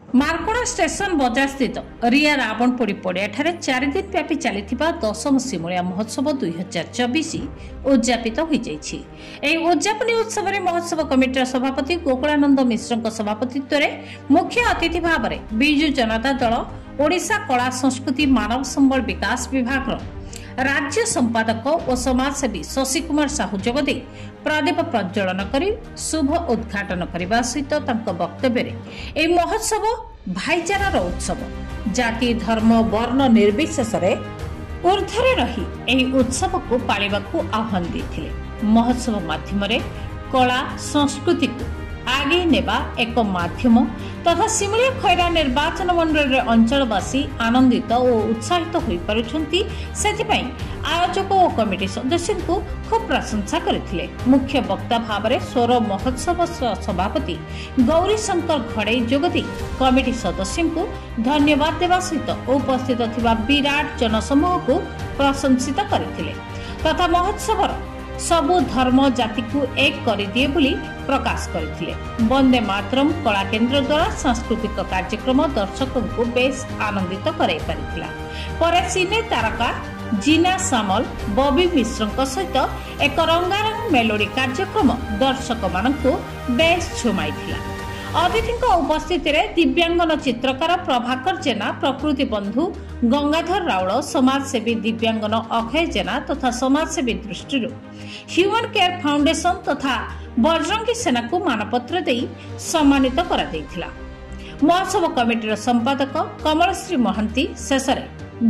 मार्कोड़ा station बजार स्थित रिया रावणपोड़ी पड़िया 4 दिन व्यापी चली दशम सिमुलिया महोत्सव 2024 उद्यापित उद्यापनी उत्सव में महोत्सव कमिटर सभापति गोकुलानंद मिश्र सभापतित्व में मुख्य अतिथि भाव में बिजु जनता दल ओडिशा कला संस्कृति मानव संबल विकास विभाग राज्य संपादक और समाजसेवी शशि कुमार साहू जोगदे प्रदीप प्रज्वलन करी शुभ उद्घाटन करने सहित वक्तव्य में महोत्सव भाईचारार उत्सव जाति धर्म वर्ण निर्विशेष ऊर्ध्वे रही एही उत्सव को पालिबा को आह्वान देथिले। महोत्सव माध्यम कला संस्कृति को आगे नेबा एक माध्यम तथा सिमुलिया खैरा निर्वाचन मंडल रे अंचलवासी आनंदित और उत्साहित होई पारुछंती सेथिपई आयोजक और कमिटी सदस्य को खूब प्रशंसा करथिले। मुख्य वक्ता भाव में स्वर महोत्सव सभापति गौरी शंकर घड़ई जोगदी कमिटी सदस्य को धन्यवाद देवा सहित उपस्थित थिबा विराट जनसमूह को प्रशंसित करथिले तथा महोत्सव सबु धर्म जाति को एक कर दिए बोली प्रकाश करथिले। वंदे मातरम कला केन्द्र द्वारा सांस्कृतिक कार्यक्रम दर्शकों को बेस आनंदित कराई पारिथिला। परे सिने तारका जीना सामल बॉबी मिश्र सहित एक रंगारंग मेलोडी कार्यक्रम दर्शक मानकु बेस छुमाइथिला। अतिथि उपस्थिति में दिव्यांगन चित्रकार प्रभाकर जेना प्रकृति बंधु गंगाधर राउल समाजसेवी दिव्यांगन अक्षय जेना तथा समाजसेवी दृष्टि ह्यूमन केयर फाउंडेशन तथा बजरंगी सेना को मानपत्र दे सम्मानित करा दैथिला। महोत्सव कमिटीर संपादक कमलश्री महांती शेष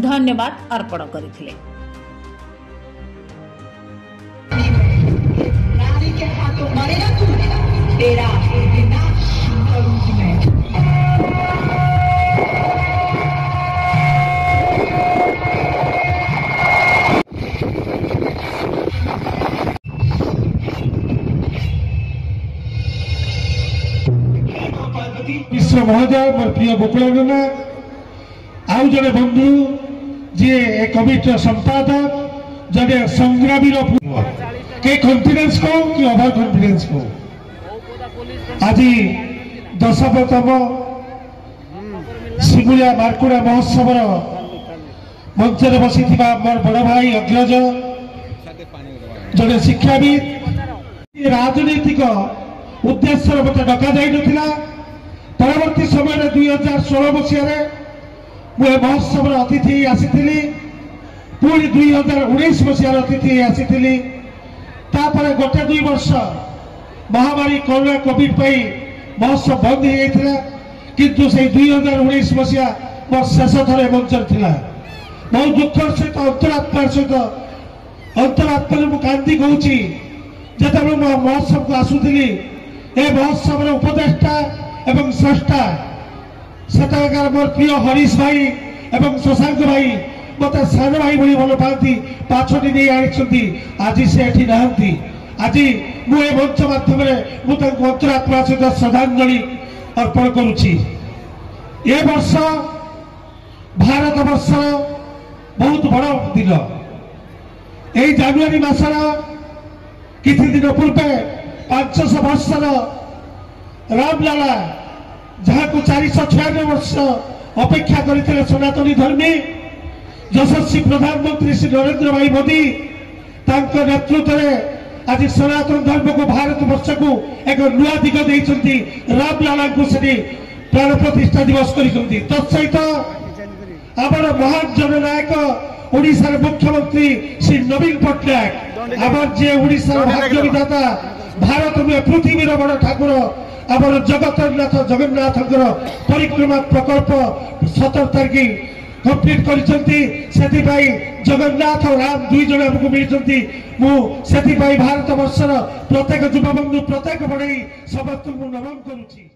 धन्यवाद अर्पण करथिले। मिश्र महोदय मोर प्रिय गोकुलानंद आउ जड़े बंधु जी कमिटर संपादक जड़े संग्रामी के कॉन्फिडेंस को कि ओवर कॉन्फिडेंस को आज दशमतम सिमुलिया मार्कोड़ा महोत्सव मंच में बसी मोर बड़ भाई अग्रज जड़े शिक्षाविद राजनीतिक उद्देश्य मत डका जा परवर्ती समय 2016 मसीह महोत्सव अतिथि आसी पुणी 2019 मसीह अतिथि आसी गोटे 2 वर्ष महामारी कोरोना कोविड महोत्सव बंद हो जाता किंतु से 2019 मसीहा मोर शेष थर मंच था। बहुत दुखर सहित अंतरात्मा कांदी कहूँ जिते महोत्सव को आसुली ए महोत्सव उपदेष्टा एवं स्रष्टा सेताकार मोर प्रिय हरीश भाई एवं शशांक भाई मत सान भाई भाई भल पाती पाछटी नहीं आनी आज से नहांती आज मुझे मंच माध्यम अंतरात्मा सहित श्रद्धांजलि अर्पण करुच्ची। ए वर्ष भारत वर्ष बहुत बड़ दिन यही जानुरी मासर किछि दिन पूर्वे 500 वर्षर रामलाला जहाँ को 496 वर्ष अपेक्षा करते सनातनी धर्मी यशस्वी प्रधानमंत्री श्री नरेंद्र भाई मोदी नेतृत्व में आज सनातन धर्म को भारत वर्ष को एक नुआ दिग देती रामलाला को प्राण प्रतिष्ठा दिवस कर तत्सहित आमर महान जननायक ओडिशार मुख्यमंत्री श्री नवीन पट्टनायक आमर जे ओडिशार भाग्य विधाता भारत में पृथ्वीर बड़ ठाकुर आमर जगतनाथ जगन्नाथ परिक्रमा प्रकल्प 17 तारीख कंप्लीट कर जगन्नाथ और राम 2 जन आमको मिलती भारत वर्षर प्रत्येक युवा बंधु प्रत्येक बड़े समस्त नमन करुच्ची।